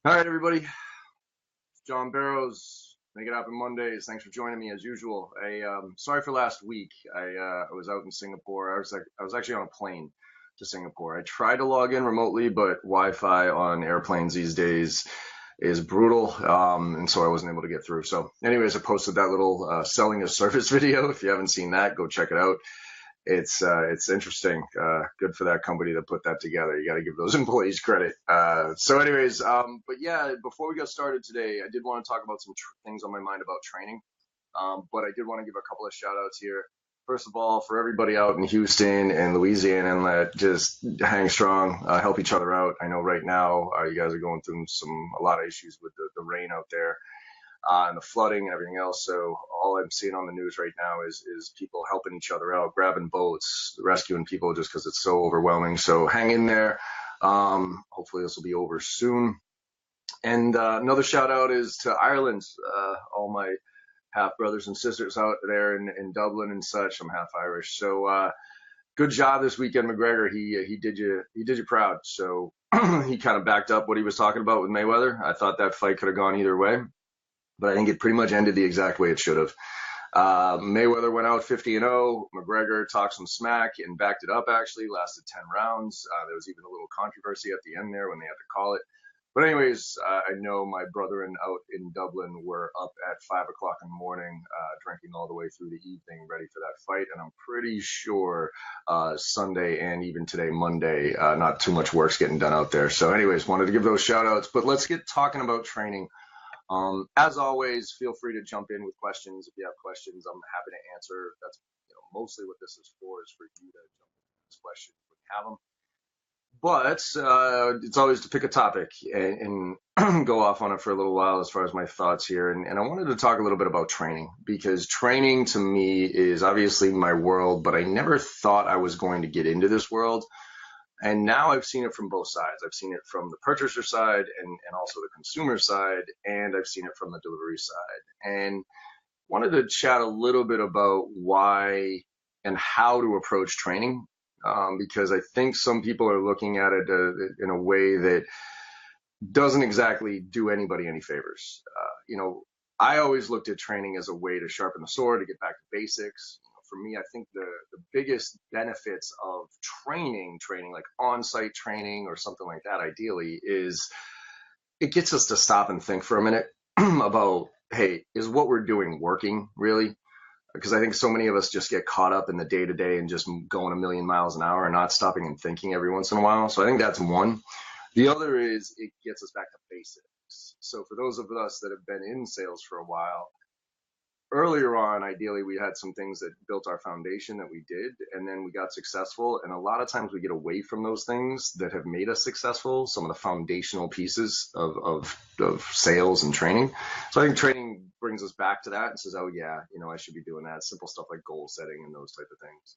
All right, everybody. John Barrows, Make It Happen Mondays. Thanks for joining me as usual. Sorry for last week. I was out in Singapore. I was actually on a plane to Singapore. I tried to log in remotely, but Wi-Fi on airplanes these days is brutal, and so I wasn't able to get through. So, anyways, I posted that little selling a service video. If you haven't seen that, go check it out. It's interesting. Good for that company that put that together. You got to give those employees credit. So anyways, but yeah, before we get started today, I did want to talk about some things on my mind about training. But I did want to give a couple of shout outs here. First of all, for everybody out in Houston and Louisiana and that, just hang strong, help each other out. I know right now you guys are going through a lot of issues with the rain out there. And the flooding and everything else. So all I'm seeing on the news right now is people helping each other out, grabbing boats, rescuing people just because it's so overwhelming. So hang in there. Hopefully this will be over soon. And another shout out is to Ireland, all my half brothers and sisters out there in Dublin and such. I'm half Irish. So good job this weekend, McGregor. He did you proud. So he kind of backed up what he was talking about with Mayweather. I thought that fight could have gone either way, but I think it pretty much ended the exact way it should have. Mayweather went out 50-0. McGregor talked some smack and backed it up, actually. Lasted 10 rounds. There was even a little controversy at the end there when they had to call it. But anyways, I know my brethren out in Dublin were up at 5 o'clock in the morning, drinking all the way through the evening, ready for that fight. And I'm pretty sure Sunday and even today, Monday, not too much work's getting done out there. So anyways, wanted to give those shout outs. But let's get talking about training. As always, feel free to jump in with questions. If you have questions, I'm happy to answer. That's mostly what this is for you to jump in with questions when you have them. But it's always to pick a topic and go off on it for a little while as far as my thoughts here. And I wanted to talk a little bit about training, because training to me is obviously my world, but I never thought I was going to get into this world. And now I've seen it from both sides. I've seen it from the purchaser side and also the consumer side, and I've seen it from the delivery side. And wanted to chat a little bit about why and how to approach training, because I think some people are looking at it in a way that doesn't exactly do anybody any favors. I always looked at training as a way to sharpen the sword, to get back to basics. For me, I think the biggest benefits of training like on-site training or something like that, ideally, is it gets us to stop and think for a minute about, hey, is what we're doing working really? Because I think so many of us just get caught up in the day-to-day and just going a million miles an hour and not stopping and thinking every once in a while. So I think that's one. The other is it gets us back to basics. So for those of us that have been in sales for a while, earlier on, ideally, we had some things that built our foundation that we did, and then we got successful. And a lot of times we get away from those things that have made us successful, some of the foundational pieces of sales and training. So I think training brings us back to that and says, oh, yeah, I should be doing that. Simple stuff like goal setting and those type of things.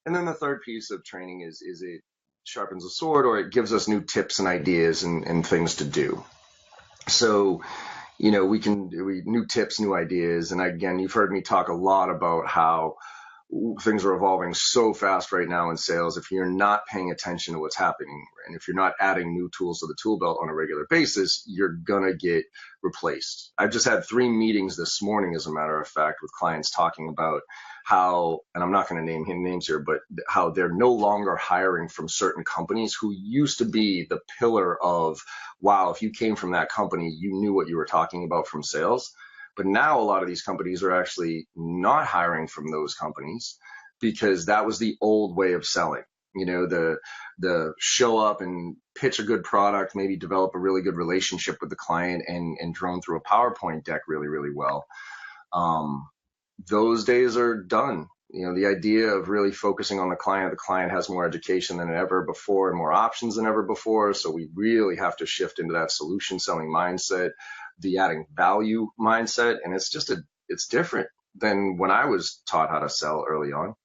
And then the third piece of training is it sharpens the sword, or it gives us new tips and ideas and things to do. So new tips, new ideas. And again, you've heard me talk a lot about how things are evolving so fast right now in sales. If you're not paying attention to what's happening, and if you're not adding new tools to the tool belt on a regular basis, you're going to get replaced. I've just had 3 meetings this morning, as a matter of fact, with clients talking about how, and I'm not going to name names here, but how they're no longer hiring from certain companies who used to be the pillar of, wow, if you came from that company, you knew what you were talking about from sales. But now a lot of these companies are actually not hiring from those companies because that was the old way of selling. The show up and pitch a good product, maybe develop a really good relationship with the client and drone through a PowerPoint deck really, really well. Those days are done. The idea of really focusing on the client has more education than ever before and more options than ever before. So we really have to shift into that solution selling mindset, the adding value mindset. And it's different than when I was taught how to sell early on.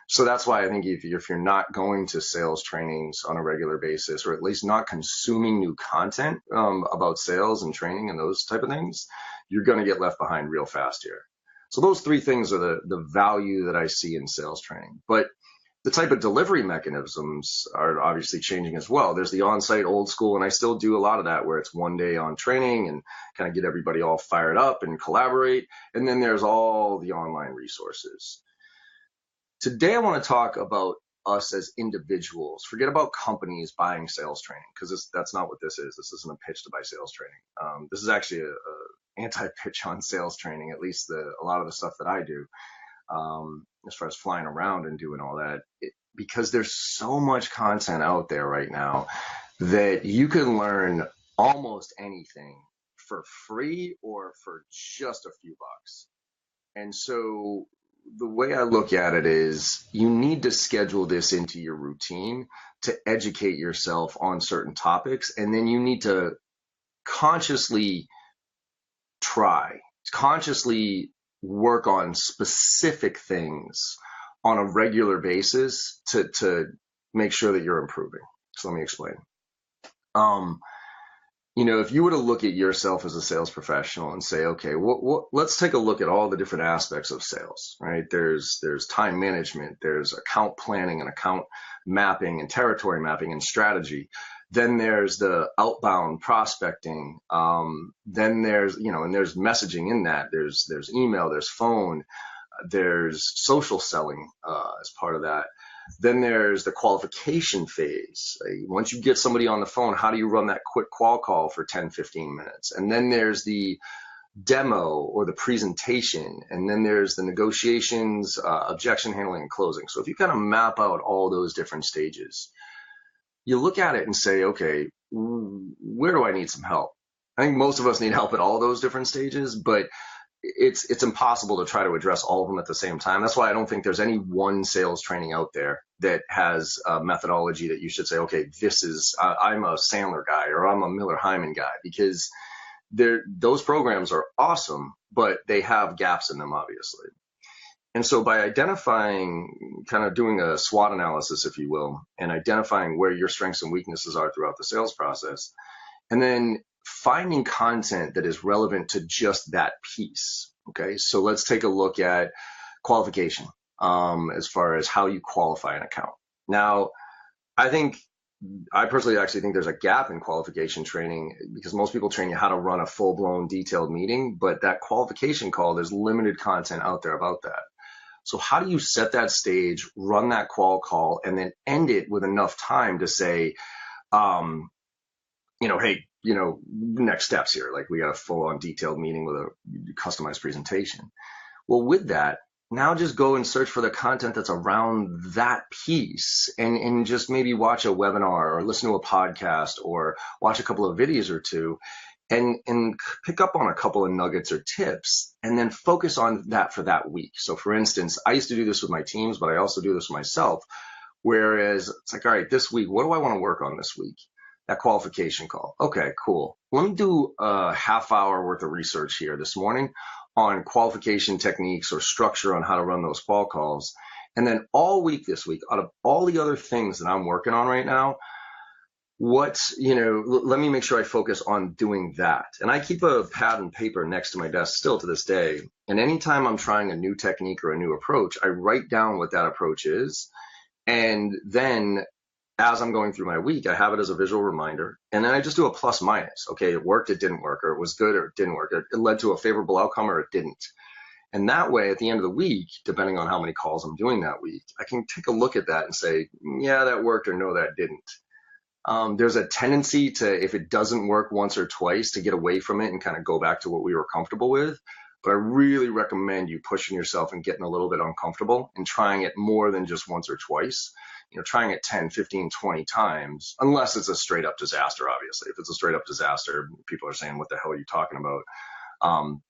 So that's why I think if you're not going to sales trainings on a regular basis, or at least not consuming new content about sales and training and those type of things, you're going to get left behind real fast here. So those 3 things are the value that I see in sales training. But the type of delivery mechanisms are obviously changing as well. There's the on-site old school, and I still do a lot of that where it's one day on training and kind of get everybody all fired up and collaborate. And then there's all the online resources. Today, I want to talk about us as individuals. Forget about companies buying sales training, because that's not what this is. This isn't a pitch to buy sales training. This is actually a anti-pitch on sales training, at least a lot of the stuff that I do. As far as flying around and doing all that, because there's so much content out there right now that you can learn almost anything for free or for just a few bucks. And so the way I look at it is you need to schedule this into your routine to educate yourself on certain topics, and then you need to consciously work on specific things on a regular basis to make sure that you're improving. So let me explain. If you were to look at yourself as a sales professional and say, okay, let's take a look at all the different aspects of sales, right? There's time management, there's account planning and account mapping and territory mapping and strategy. Then there's the outbound prospecting. Then there's, and there's messaging in that. There's email, there's phone, there's social selling as part of that. Then there's the qualification phase. Once you get somebody on the phone, how do you run that quick qual call for 10, 15 minutes? And then there's the demo or the presentation. And then there's the negotiations, objection handling, and closing. So if you kind of map out all those different stages, you look at it and say, okay, where do I need some help? I think most of us need help at all those different stages, but it's impossible to try to address all of them at the same time. That's why I don't think there's any one sales training out there that has a methodology that you should say, okay, I'm a Sandler guy or I'm a Miller Hyman guy, because those programs are awesome, but they have gaps in them, obviously. And so by identifying, kind of doing a SWOT analysis, if you will, and identifying where your strengths and weaknesses are throughout the sales process, and then finding content that is relevant to just that piece. Okay, so let's take a look at qualification as far as how you qualify an account. Now, I personally actually think there's a gap in qualification training, because most people train you how to run a full-blown detailed meeting, but that qualification call, there's limited content out there about that. So how do you set that stage, run that qual call, and then end it with enough time to say, hey, next steps here, like we got a full-on detailed meeting with a customized presentation. Well, with that, now just go and search for the content that's around that piece, and just maybe watch a webinar or listen to a podcast or watch a couple of videos or two, and pick up on a couple of nuggets or tips, and then focus on that for that week. So for instance, I used to do this with my teams, but I also do this with myself, whereas it's like, all right, this week, what do I want to work on this week? That qualification call. Okay, cool. Let me do a half hour worth of research here this morning on qualification techniques or structure on how to run those qual calls. And then all week this week, out of all the other things that I'm working on right now, let me make sure I focus on doing that. And I keep a pad and paper next to my desk still to this day. And anytime I'm trying a new technique or a new approach, I write down what that approach is. And then as I'm going through my week, I have it as a visual reminder. And then I just do a plus minus. Okay, it worked, it didn't work, or it was good, or it didn't work. It led to a favorable outcome, or it didn't. And that way, at the end of the week, depending on how many calls I'm doing that week, I can take a look at that and say, yeah, that worked, or no, that didn't. There's a tendency to, if it doesn't work once or twice, to get away from it and kind of go back to what we were comfortable with. But I really recommend you pushing yourself and getting a little bit uncomfortable and trying it more than just once or twice. Trying it 10, 15, 20 times, unless it's a straight up disaster, obviously. If it's a straight up disaster, people are saying, what the hell are you talking about?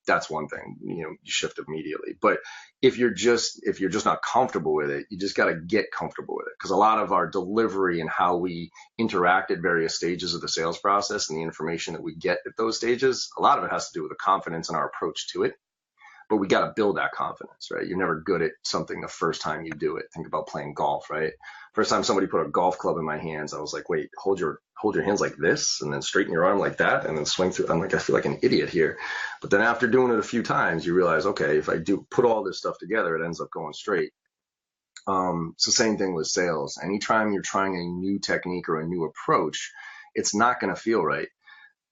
That's one thing, you shift immediately. But if you're just not comfortable with it, you just got to get comfortable with it. Because a lot of our delivery and how we interact at various stages of the sales process and the information that we get at those stages, a lot of it has to do with the confidence in our approach to it. But we got to build that confidence, right? You're never good at something the first time you do it. Think about playing golf, right? First time somebody put a golf club in my hands, I was like, wait, hold your hands like this, and then straighten your arm like that, and then swing through. I'm like, I feel like an idiot here. But then after doing it a few times, you realize, okay, if I do put all this stuff together, it ends up going straight. It's the same thing with sales. Anytime you're trying a new technique or a new approach, it's not going to feel right.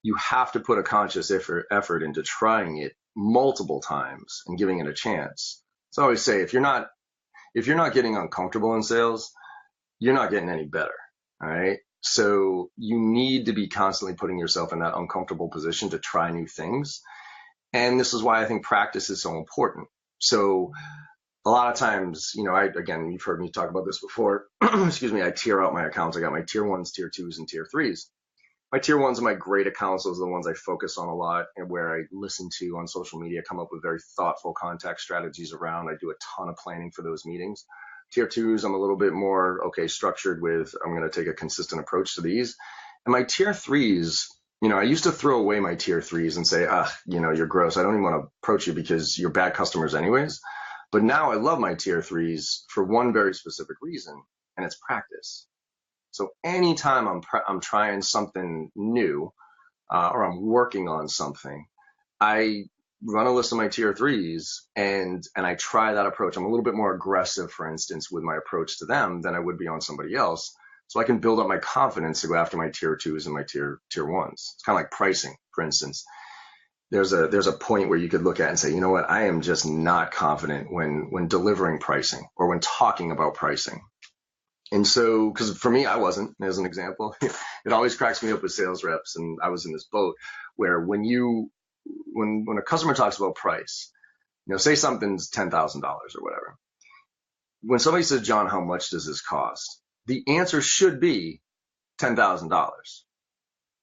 You have to put a conscious effort into trying it multiple times and giving it a chance. So I always say, if you're not getting uncomfortable in sales, you're not getting any better. All right. So you need to be constantly putting yourself in that uncomfortable position to try new things. And this is why I think practice is so important. So a lot of times, again, you've heard me talk about this before. Excuse me. I tier out my accounts. I got my tier 1s, tier 2s, and tier 3s. My tier 1s are my great accounts. Those are the ones I focus on a lot and where I listen to on social media, come up with very thoughtful contact strategies around. I do a ton of planning for those meetings. Tier 2s, I'm a little bit more, structured with, I'm going to take a consistent approach to these. And my tier 3s, I used to throw away my tier 3s and say, you're gross. I don't even want to approach you because you're bad customers anyways. But now I love my tier 3s for one very specific reason, and it's practice. So anytime I'm trying something new or I'm working on something, I run a list of my tier 3s and I try that approach. I'm a little bit more aggressive, for instance, with my approach to them than I would be on somebody else. So I can build up my confidence to go after my tier 2s and my tier 1s. It's kind of like pricing, for instance. There's a point where you could look at and say, you know what, I am just not confident when delivering pricing or when talking about pricing. And so, because for me, I wasn't, as an example. It always cracks me up with sales reps, and I was in this boat where when a customer talks about price, say something's $10,000 or whatever. When somebody says, John, how much does this cost? The answer should be $10,000.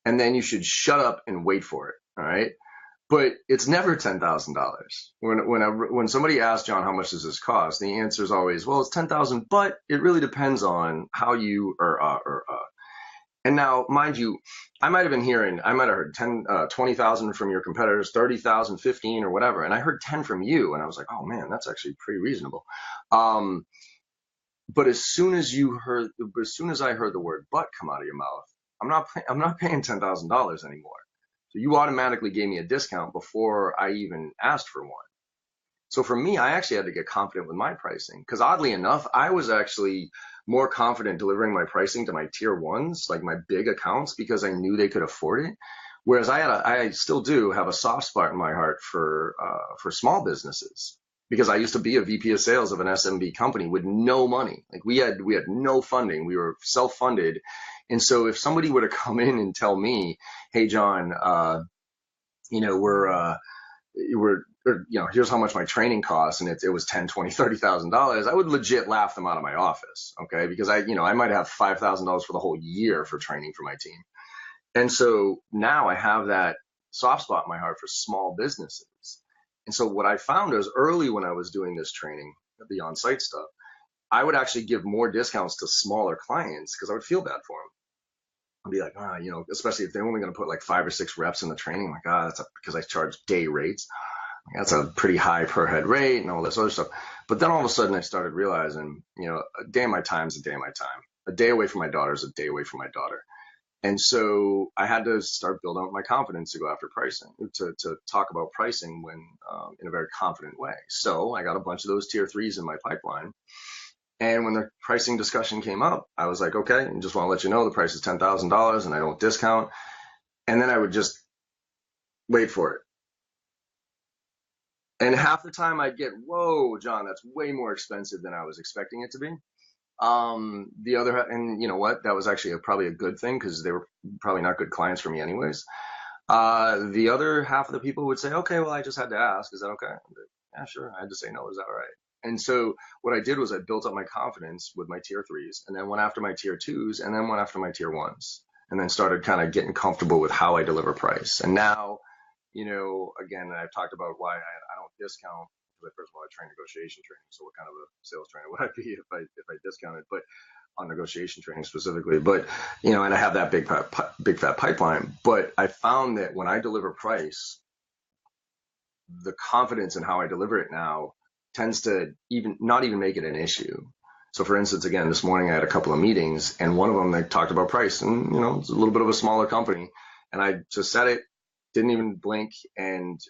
And then you should shut up and wait for it. All right. But it's never $10,000. When somebody asks John, how much does this cost? The answer is always, well, it's $10,000, but it really depends on how you And now, mind you, I might have heard 10, 20,000 from your competitors, 30,000, 15 or whatever. And I heard 10 from you. And I was like, oh man, that's actually pretty reasonable. But as soon as I heard the word but come out of your mouth, I'm not paying $10,000 anymore. So you automatically gave me a discount before I even asked for one. So for me, I actually had to get confident with my pricing because oddly enough, I was actually more confident delivering my pricing to my tier 1s, like my big accounts, because I knew they could afford it. Whereas I still do have a soft spot in my heart for small businesses because I used to be a VP of sales of an SMB company with no money. Like we had no funding. We were self-funded. And so if somebody were to come in and tell me, hey, John, here's how much my training costs, and it was $10,000, $20,000, $30,000, I would legit laugh them out of my office. Okay. Because I might have $5,000 for the whole year for training for my team. And so now I have that soft spot in my heart for small businesses. And so what I found is early when I was doing this training, the on-site stuff, I would actually give more discounts to smaller clients because I would feel bad for them. I'd be like, especially if they're only going to put like 5 or 6 reps in the training, like, because I charge day rates. That's a pretty high per head rate and all this other stuff. But then all of a sudden I started realizing, a day of my time is a day of my time. A day away from my daughter is a day away from my daughter. And so I had to start building up my confidence to go after pricing, to talk about pricing when in a very confident way. So I got a bunch of those tier 3s in my pipeline. And when the pricing discussion came up, I was like, okay, I just want to let you know the price is $10,000 and I don't discount. And then I would just wait for it. And half the time I'd get, whoa, John, that's way more expensive than I was expecting it to be. The other, and you know what, that was actually probably a good thing because they were probably not good clients for me anyways. The other half of the people would say, okay, well, I just had to ask. Is that okay? Yeah, sure. I had to say no. Is that all right? And so what I did was I built up my confidence with my tier 3s and then went after my tier 2s and then went after my tier 1s and then started kind of getting comfortable with how I deliver price. And now, again, I've talked about why I don't discount because first of all, I train negotiation training. So what kind of a sales trainer would I be if I discounted, but on negotiation training specifically, but, and I have that big fat pipeline, but I found that when I deliver price, the confidence in how I deliver it now tends to not even make it an issue. So for instance, again, this morning I had a couple of meetings and one of them, they talked about price and, it's a little bit of a smaller company. And I just said it, didn't even blink. And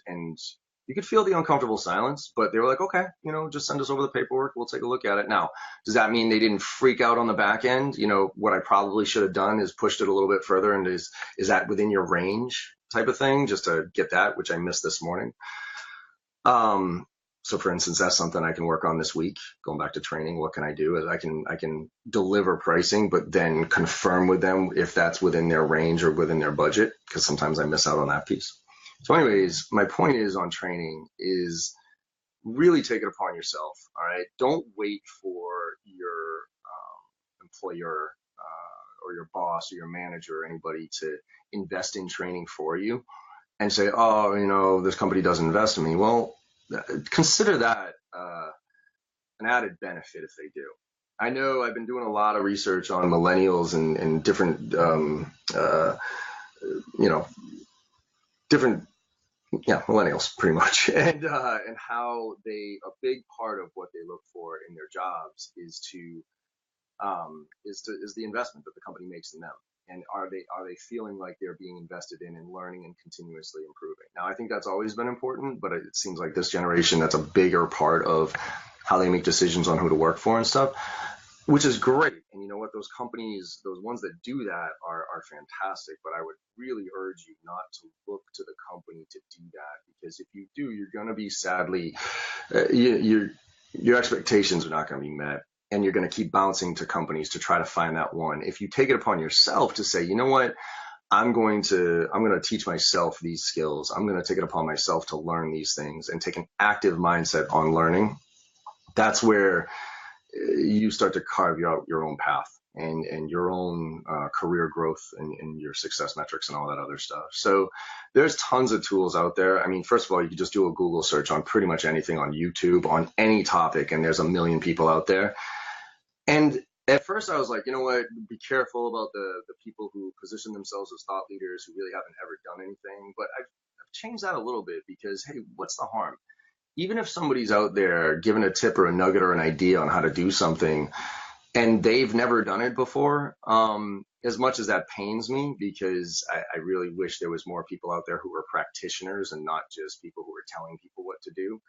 You could feel the uncomfortable silence, but they were like, okay, just send us over the paperwork. We'll take a look at it. Now, does that mean they didn't freak out on the back end? What I probably should have done is pushed it a little bit further, and is that within your range type of thing, just to get that, which I missed this morning. So for instance, that's something I can work on this week. Going back to training, what can I do? Is I can deliver pricing, but then confirm with them if that's within their range or within their budget, because sometimes I miss out on that piece. So anyways, my point is on training is really take it upon yourself. All right. Don't wait for your employer or your boss or your manager or anybody to invest in training for you and say, oh, this company doesn't invest in me. Well, consider that an added benefit if they do. I know I've been doing a lot of research on millennials and different, different, millennials pretty much, and how a big part of what they look for in their jobs is the investment that the company makes in them. And are they feeling like they're being invested in and learning and continuously improving? Now, I think that's always been important, but it seems like this generation, that's a bigger part of how they make decisions on who to work for and stuff, which is great. And you know what? Those companies, those ones that do that are fantastic. But I would really urge you not to look to the company to do that, because if you do, you're going to be sadly, your expectations are not going to be met. And you're going to keep bouncing to companies to try to find that one. If you take it upon yourself to say, you know what, I'm going to teach myself these skills. I'm going to take it upon myself to learn these things and take an active mindset on learning. That's where you start to carve out your own path and your own career growth and your success metrics and all that other stuff. So there's tons of tools out there. I mean, first of all, you can just do a Google search on pretty much anything on YouTube on any topic, and there's a million people out there. And at first I was like, you know what, be careful about the people who position themselves as thought leaders who really haven't ever done anything. But I've changed that a little bit because, hey, what's the harm? Even if somebody's out there giving a tip or a nugget or an idea on how to do something and they've never done it before, as much as that pains me, because I really wish there was more people out there who were practitioners and not just people who were telling people what to do,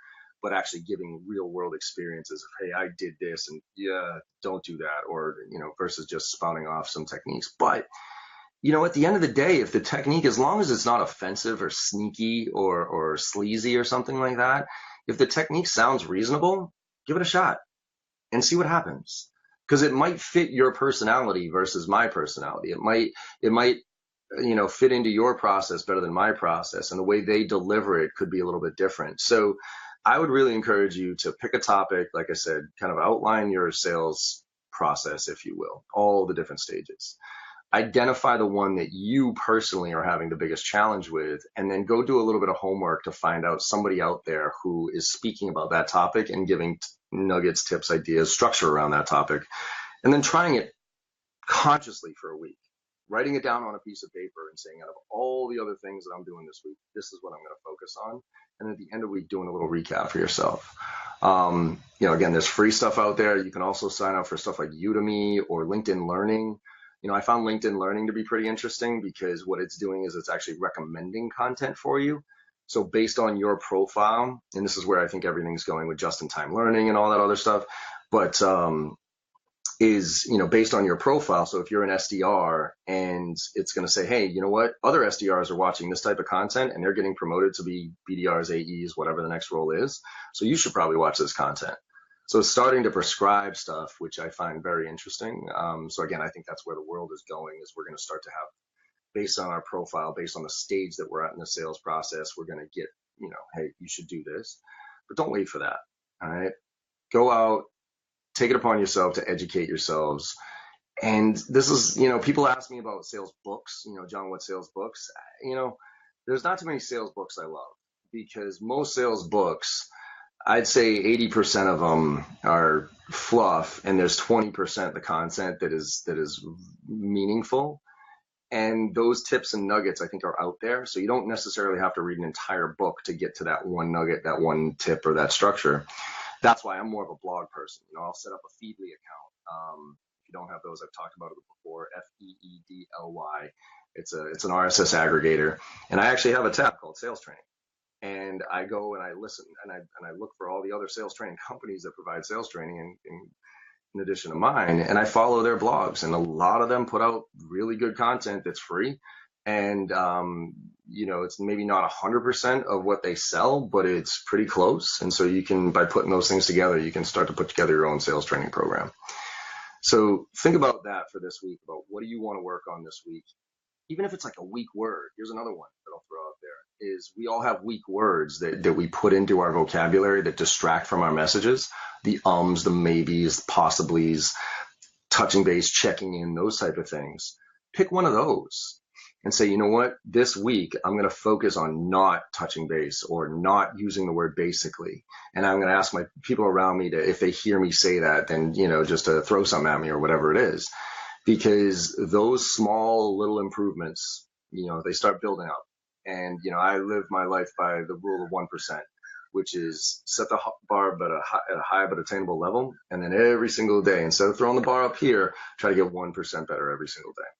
but actually giving real world experiences of, hey, I did this and yeah, don't do that, or, versus just spouting off some techniques. But, at the end of the day, if the technique, as long as it's not offensive or sneaky or sleazy or something like that, if the technique sounds reasonable, give it a shot and see what happens. Because it might fit your personality versus my personality. It might, fit into your process better than my process, and the way they deliver it could be a little bit different. So I would really encourage you to pick a topic, like I said, kind of outline your sales process, if you will, all the different stages. Identify the one that you personally are having the biggest challenge with, and then go do a little bit of homework to find out somebody out there who is speaking about that topic and giving nuggets, tips, ideas, structure around that topic, and then trying it consciously for a week, writing it down on a piece of paper and saying, out of all the other things that I'm doing this week, this is what I'm going to focus on. And at the end of the week, doing a little recap for yourself. Again, there's free stuff out there. You can also sign up for stuff like Udemy or LinkedIn Learning. I found LinkedIn Learning to be pretty interesting because what it's doing is it's actually recommending content for you. So based on your profile, and this is where I think everything's going with just-in-time learning and all that other stuff, but based on your profile. So if you're an SDR and it's going to say, hey, you know what, other SDRs are watching this type of content and they're getting promoted to be BDRs, AEs, whatever the next role is. So you should probably watch this content. So it's starting to prescribe stuff, which I find very interesting. So again, I think that's where the world is going, is we're going to start to have, based on our profile, based on the stage that we're at in the sales process, we're going to get, hey, you should do this, but don't wait for that. All right. Go out, take it upon yourself to educate yourselves. And this is, people ask me about sales books, John, what sales books? There's not too many sales books I love, because most sales books, I'd say 80% of them are fluff, and there's 20% the content that is meaningful. And those tips and nuggets, I think, are out there. So you don't necessarily have to read an entire book to get to that one nugget, that one tip, or that structure. That's why I'm more of a blog person. I'll set up a Feedly account. If you don't have those, I've talked about it before. Feedly. It's an RSS aggregator, and I actually have a tab called Sales Training. and I go and I listen and I look for all the other sales training companies that provide sales training in addition to mine, and I follow their blogs, and a lot of them put out really good content that's free. And it's maybe not 100% of what they sell, but it's pretty close. And so you can, by putting those things together, you can start to put together your own sales training program. So think about that for this week, about what do you want to work on this week? Even if it's like a weak word, here's another one that I'll throw out there, is we all have weak words that we put into our vocabulary that distract from our messages. The ums, the maybes, the possiblies, touching base, checking in, those type of things. Pick one of those and say, you know what, this week I'm going to focus on not touching base or not using the word basically. And I'm going to ask my people around me to, if they hear me say that, then, just to throw something at me or whatever it is. Because those small little improvements, they start building up. And, I live my life by the rule of 1%, which is set the bar at a high but attainable level. And then every single day, instead of throwing the bar up here, try to get 1% better every single day.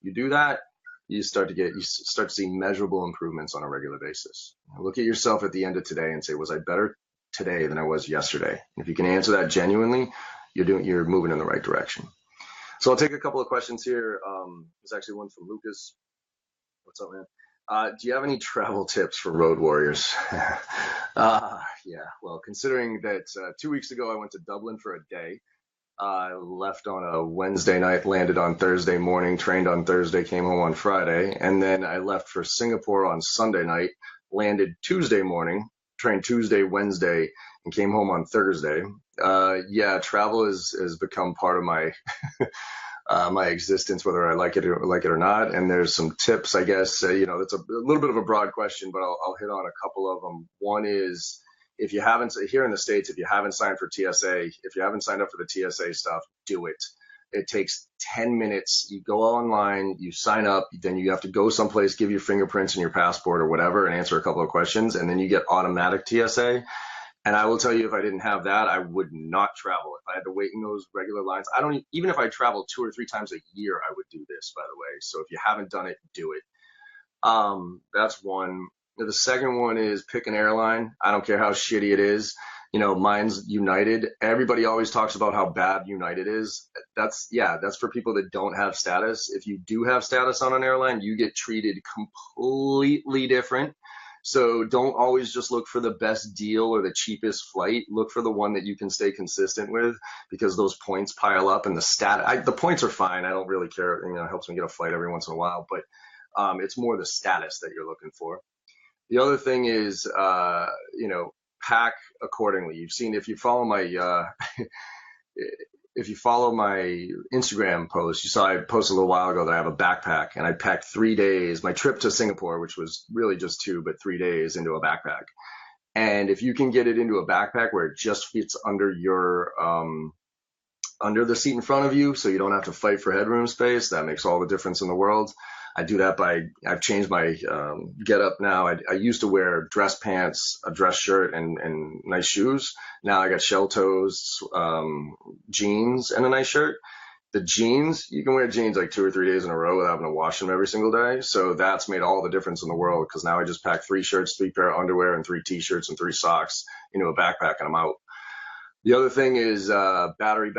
You do that, you start to see measurable improvements on a regular basis. Look at yourself at the end of today and say, was I better today than I was yesterday? And if you can answer that genuinely, you're moving in the right direction. So I'll take a couple of questions here. There's actually one from Lucas. What's up, man? Do you have any travel tips for road warriors? Yeah, well, considering that 2 weeks ago I went to Dublin for a day. I left on a Wednesday night, landed on Thursday morning, trained on Thursday, came home on Friday. And then I left for Singapore on Sunday night, landed Tuesday morning, trained Tuesday, Wednesday, and came home on Thursday. Yeah, travel has become part of my my existence, whether I like it or not. And there's some tips, I guess. That's a little bit of a broad question, but I'll hit on a couple of them. One is, if you haven't, here in the States, if you haven't signed for TSA, if you haven't signed up for the TSA stuff, do it. It takes 10 minutes. You go online, you sign up, then you have to go someplace, give your fingerprints and your passport or whatever, and answer a couple of questions, and then you get automatic TSA. And I will tell you, if I didn't have that, I would not travel. If I had to wait in those regular lines, even if I traveled 2 or 3 times a year, I would do this, by the way. So if you haven't done it, do it. That's one. The second one is pick an airline. I don't care how shitty it is. Mine's United. Everybody always talks about how bad United is. That's for people that don't have status. If you do have status on an airline, you get treated completely different. So don't always just look for the best deal or the cheapest flight. Look for the one that you can stay consistent with, because those points pile up, and the points are fine. I don't really care. It helps me get a flight every once in a while, but it's more the status that you're looking for. The other thing is, pack accordingly. You've seen, if you follow my Instagram post, you saw I posted a little while ago that I have a backpack, and I packed 3 days, my trip to Singapore, which was really just 2, but 3 days, into a backpack. And if you can get it into a backpack where it just fits under under the seat in front of you, so you don't have to fight for headroom space, that makes all the difference in the world. I do that I've changed my get up now. I used to wear dress pants, a dress shirt, and nice shoes. Now I got shell toes, jeans, and a nice shirt. The jeans, you can wear jeans like 2 or 3 days in a row without having to wash them every single day. So that's made all the difference in the world, because now I just pack 3 shirts, 3 pair of underwear, and 3 t-shirts and 3 socks into a backpack, and I'm out. The other thing is battery.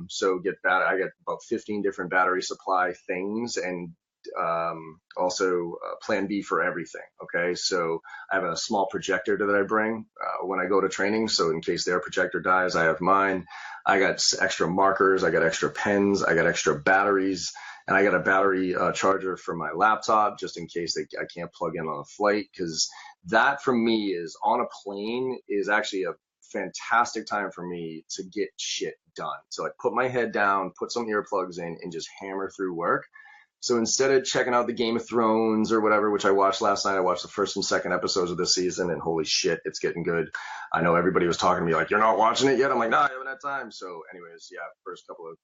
So I get about 15 different battery supply things, and also plan B for everything. Okay, so I have a small projector that I bring when I go to training, so in case their projector dies, I have mine. I got extra markers, I got extra pens, I got extra batteries, and I got a battery charger for my laptop, just in case I can't plug in on a flight, because that for me is, on a plane, is actually a fantastic time for me to get shit done. So I put my head down, put some earplugs in, and just hammer through work. So instead of checking out the Game of Thrones or whatever, which I watched last night, I watched the first and second episodes of this season, and holy shit, it's getting good. I know everybody was talking to me like, you're not watching it yet? I'm like, no, I haven't had time. So anyways, yeah, first couple of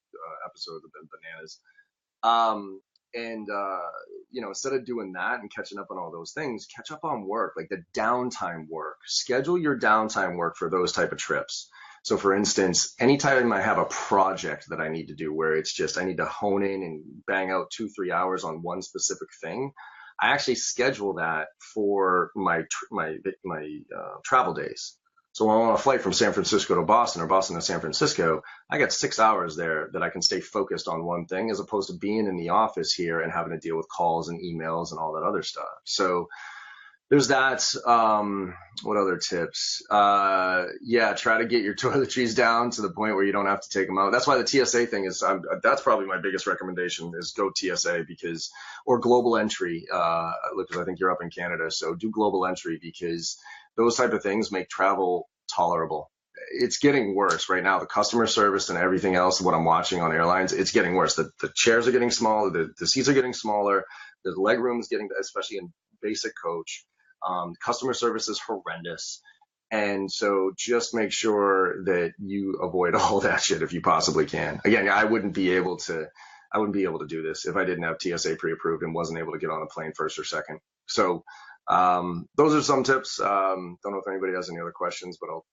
episodes have been bananas. Instead of doing that and catching up on all those things, catch up on work, like the downtime work. Schedule your downtime work for those type of trips. So for instance, anytime I have a project that I need to do where it's just, I need to hone in and bang out 2-3 hours on one specific thing, I actually schedule that for travel days. So when I'm on a flight from San Francisco to Boston or Boston to San Francisco, I got 6 hours there that I can stay focused on one thing as opposed to being in the office here and having to deal with calls and emails and all that other stuff. So there's that. What other tips? Yeah, try to get your toiletries down to the point where you don't have to take them out. That's why the TSA thing is, that's probably my biggest recommendation is go TSA because, or global entry, because I think you're up in Canada. So do global entry because those type of things make travel tolerable. It's getting worse right now. The customer service and everything else, what I'm watching on airlines, it's getting worse. The chairs are getting smaller. The seats are getting smaller. The leg room is getting, especially in basic coach. Customer service is horrendous. And so just make sure that you avoid all that shit if you possibly can. Again, I wouldn't be able to do this if I didn't have TSA pre-approved and wasn't able to get on a plane first or second. So those are some tips. Don't know if anybody has any other questions, but I'll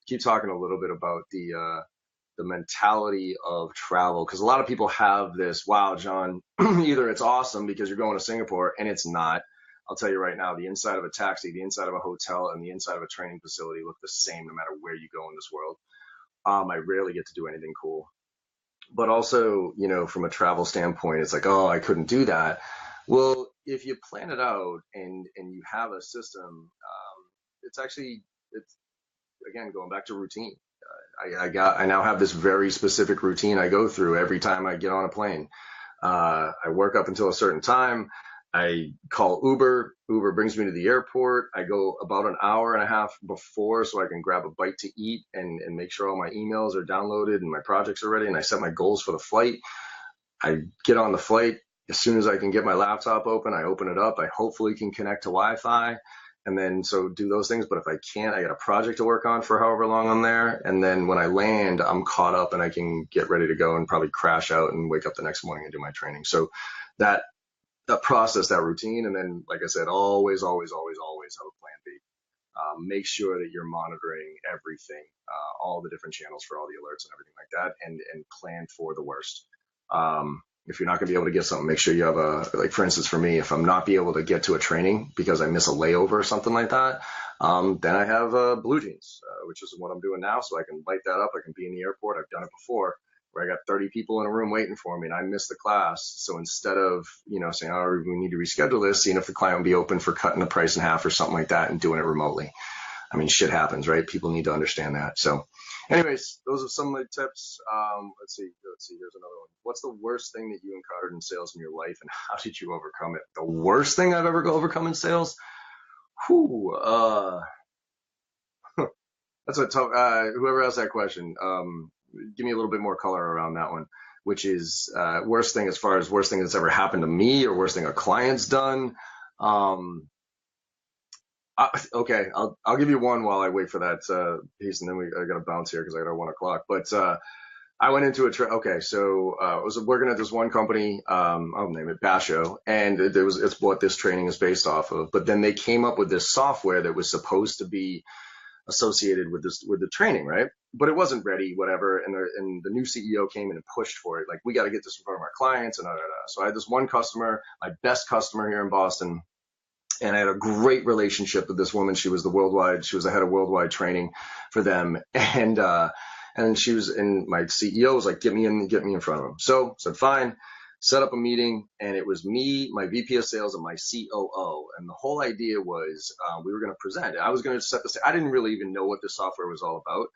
keep talking a little bit about the mentality of travel, because a lot of people have this, wow, John, either it's awesome because you're going to Singapore and it's not. I'll tell you right now, the inside of a taxi, the inside of a hotel, and the inside of a training facility look the same no matter where you go in this world. I rarely get to do anything cool. But also, from a travel standpoint, it's like, oh, I couldn't do that. Well, if you plan it out and you have a system, it's again, going back to routine. I now have this very specific routine I go through every time I get on a plane. I work up until a certain time. I call Uber. Uber brings me to the airport. I go about an hour and a half before so I can grab a bite to eat and make sure all my emails are downloaded and my projects are ready. And I set my goals for the flight. I get on the flight. As soon as I can get my laptop open, I open it up. I hopefully can connect to Wi-Fi. And then so do those things. But if I can't, I got a project to work on for however long I'm there. And then when I land, I'm caught up and I can get ready to go and probably crash out and wake up the next morning and do my training. So that process, that routine, and then, like I said, always have a plan B. Make sure that you're monitoring everything, all the different channels for all the alerts and everything like that, and plan for the worst. If you're not going to be able to get something, make sure you have like for instance, for me, if I'm not be able to get to a training because I miss a layover or something like that, then I have blue jeans, which is what I'm doing now. So I can light that up. I can be in the airport. I've done it before, where I got 30 people in a room waiting for me and I missed the class. So instead of, saying, oh, we need to reschedule this, seeing if the client will be open for cutting the price in half or something like that and doing it remotely. I mean, shit happens, right? People need to understand that. So anyways, those are some of the tips. Let's see. Here's another one. What's the worst thing that you encountered in sales in your life and how did you overcome it? The worst thing I've ever overcome in sales? Whew, that's a tough, whoever asked that question, give me a little bit more color around that one, which is worst thing as far as worst thing that's ever happened to me or worst thing a client's done. Okay, I'll give you one while I wait for that piece, and then I got to bounce here because I got a 1 o'clock. But I went into okay, so I was working at this one company, I'll name it Basho, and it's what this training is based off of. But then they came up with this software that was supposed to be associated with the training, right? But it wasn't ready, whatever. And the new CEO came in and pushed for it, like we got to get this in front of our clients and So I had this one customer, my best customer here in Boston. And I had a great relationship with this woman. She was the head of worldwide training for them. And my CEO was like, get me in front of him. So I said, fine, set up a meeting. And it was me, my VP of sales, and my COO. And the whole idea was we were going to present. I was going to set this. I didn't really even know what this software was all about.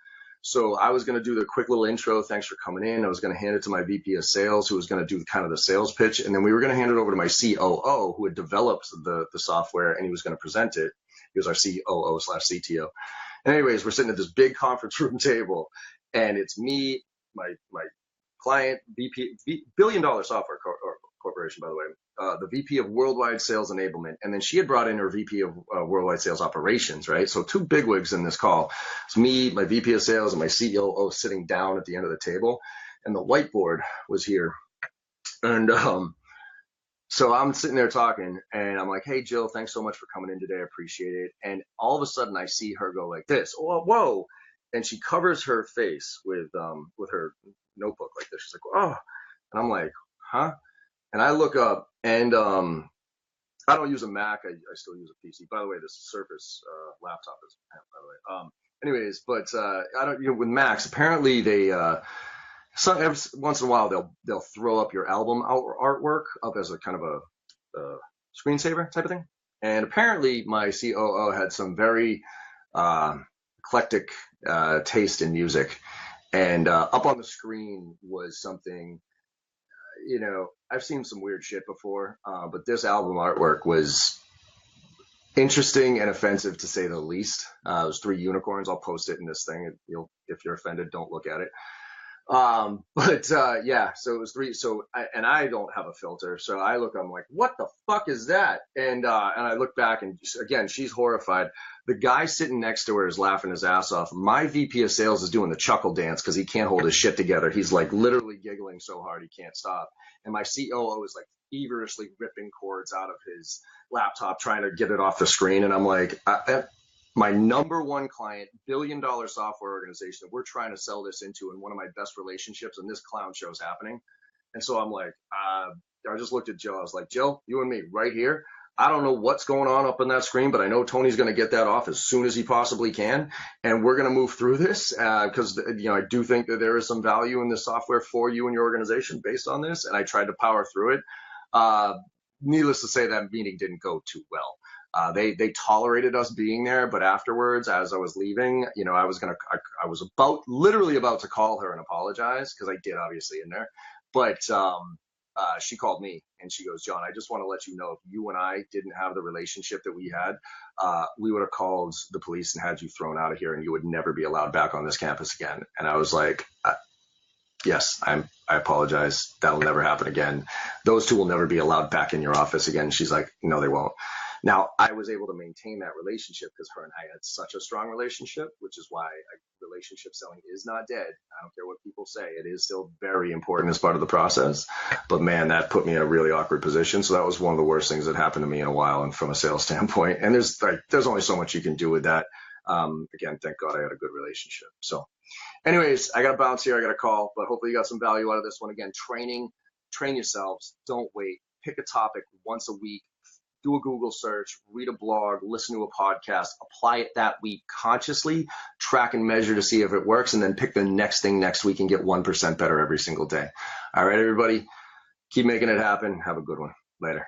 So I was going to do the quick little intro. Thanks for coming in. I was going to hand it to my VP of sales, who was going to do kind of the sales pitch. And then we were going to hand it over to my COO, who had developed the software, and he was going to present it. He was our COO/CTO. And anyways, we're sitting at this big conference room table, and it's me, my client, VP, billion-dollar software corporation, by the way, the VP of Worldwide Sales Enablement. And then she had brought in her VP of Worldwide Sales Operations, right? So two bigwigs in this call. It's me, my VP of Sales, and my COO sitting down at the end of the table. And the whiteboard was here. And so I'm sitting there talking, and I'm like, hey, Jill, thanks so much for coming in today. I appreciate it. And all of a sudden, I see her go like this. Oh, whoa. And she covers her face with her notebook like this. She's like, oh. And I'm like, huh? And I look up, and I don't use a Mac. I still use a PC. By the way, this Surface laptop is, by the way. Anyways, but I don't, with Macs, apparently they, every once in a while they'll throw up your album artwork up as a kind of a screensaver type of thing. And apparently my COO had some very eclectic taste in music, and up on the screen was something. I've seen some weird shit before, but this album artwork was interesting and offensive to say the least. It was three unicorns. I'll post it in this thing. If you're offended, don't look at it. Yeah, so it was three. And I don't have a filter. So I'm like, what the fuck is that? And I look back, and again, she's horrified. The guy sitting next to her is laughing his ass off. My VP of sales is doing the chuckle dance because he can't hold his shit together. He's like literally giggling so hard he can't stop. And my COO is like feverishly ripping cords out of his laptop, trying to get it off the screen. And I'm like, my number one client, billion-dollar software organization that we're trying to sell this into, and one of my best relationships, and this clown show's happening. And so I'm like, I just looked at Jill. I was like, Jill, you and me right here. I don't know what's going on up on that screen, but I know Tony's going to get that off as soon as he possibly can. And we're going to move through this because, I do think that there is some value in this software for you and your organization based on this. And I tried to power through it. Needless to say, that meeting didn't go too well. They tolerated us being there, but afterwards, as I was leaving, I was literally about to call her and apologize, because I did obviously in there, but she called me and she goes, John, I just want to let you know, if you and I didn't have the relationship that we had, we would have called the police and had you thrown out of here, and you would never be allowed back on this campus again. And I was like, yes, I apologize. That'll never happen again. Those two will never be allowed back in your office again. She's like, no, they won't. Now, I was able to maintain that relationship because her and I had such a strong relationship, which is why relationship selling is not dead. I don't care what people say. It is still very important as part of the process. But man, that put me in a really awkward position. So that was one of the worst things that happened to me in a while, and from a sales standpoint. And there's only so much you can do with that. Again, thank God I had a good relationship. So anyways, I got to bounce here. I got a call, but hopefully you got some value out of this one. Again, train yourselves. Don't wait. Pick a topic once a week. Do a Google search, read a blog, listen to a podcast, apply it that week consciously, track and measure to see if it works, and then pick the next thing next week and get 1% better every single day. All right, everybody, keep making it happen. Have a good one. Later.